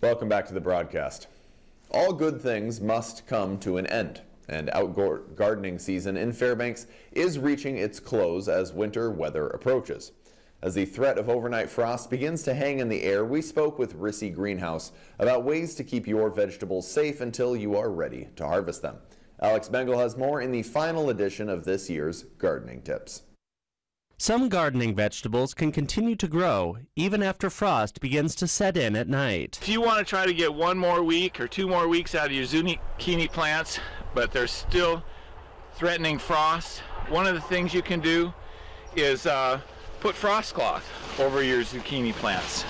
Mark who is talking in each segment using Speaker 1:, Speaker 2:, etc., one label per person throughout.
Speaker 1: Welcome back to the broadcast. All good things must come to an end, and outdoor gardening season in Fairbanks is reaching its close as winter weather approaches. As the threat of overnight frost begins to hang in the air, we spoke with Rissy Greenhouse about ways to keep your vegetables safe until you are ready to harvest them. Alex Bengal has more in the final edition of this year's Gardening Tips.
Speaker 2: Some gardening vegetables can continue to grow even after frost begins to set in at night.
Speaker 3: If you want to try to get 1 more week or 2 more weeks out of your zucchini plants, but they're still threatening frost, one of the things you can do is put frost cloth over your zucchini plants.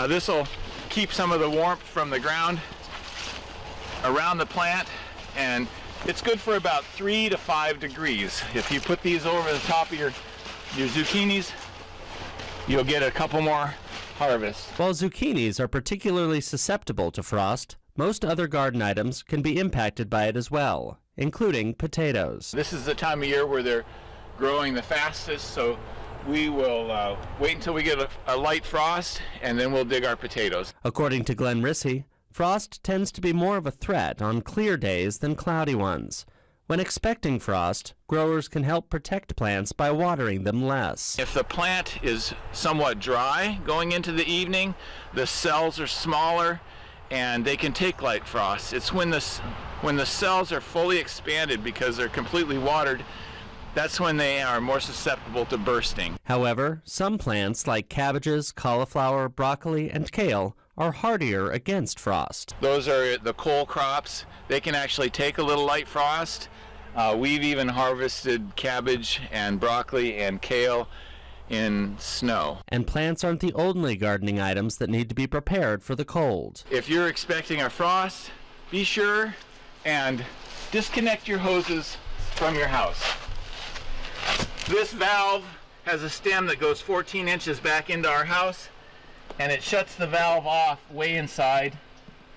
Speaker 3: This will keep some of the warmth from the ground around the plant, and it's good for about 3 to 5 degrees. If you put these over the top of your zucchinis, you'll get a couple more harvests.
Speaker 2: While zucchinis are particularly susceptible to frost, most other garden items can be impacted by it as well, including potatoes.
Speaker 3: This is the time of year where they're growing the fastest, so we will wait until we get a light frost, and then we'll dig our potatoes.
Speaker 2: According to Glenn Rissy, frost tends to be more of a threat on clear days than cloudy ones. When expecting frost, growers can help protect plants by watering them less.
Speaker 3: If the plant is somewhat dry going into the evening, the cells are smaller and they can take light frost. It's when the cells are fully expanded because they're completely watered, that's when they are more susceptible to bursting.
Speaker 2: However, some plants like cabbages, cauliflower, broccoli, and kale are hardier against frost.
Speaker 3: Those are the cole crops. They can actually take a little light frost. We've even harvested cabbage and broccoli and kale in snow.
Speaker 2: And plants aren't the only gardening items that need to be prepared for the cold.
Speaker 3: If you're expecting a frost, be sure and disconnect your hoses from your house. This valve has a stem that goes 14 inches back into our house, and it shuts the valve off way inside.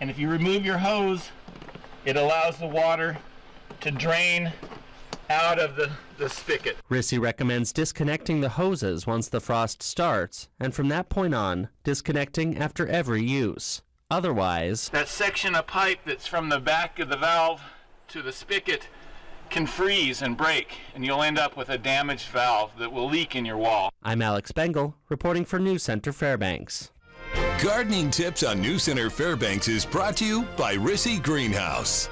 Speaker 3: And if you remove your hose, it allows the water to drain out of the spigot.
Speaker 2: Rissy recommends disconnecting the hoses once the frost starts, and from that point on, disconnecting after every use. Otherwise,
Speaker 3: that section of pipe that's from the back of the valve to the spigot can freeze and break, and you'll end up with a damaged valve that will leak in your wall.
Speaker 2: I'm Alex Bengal, reporting for News Center Fairbanks.
Speaker 4: Gardening Tips on News Center Fairbanks is brought to you by Rissy Greenhouse.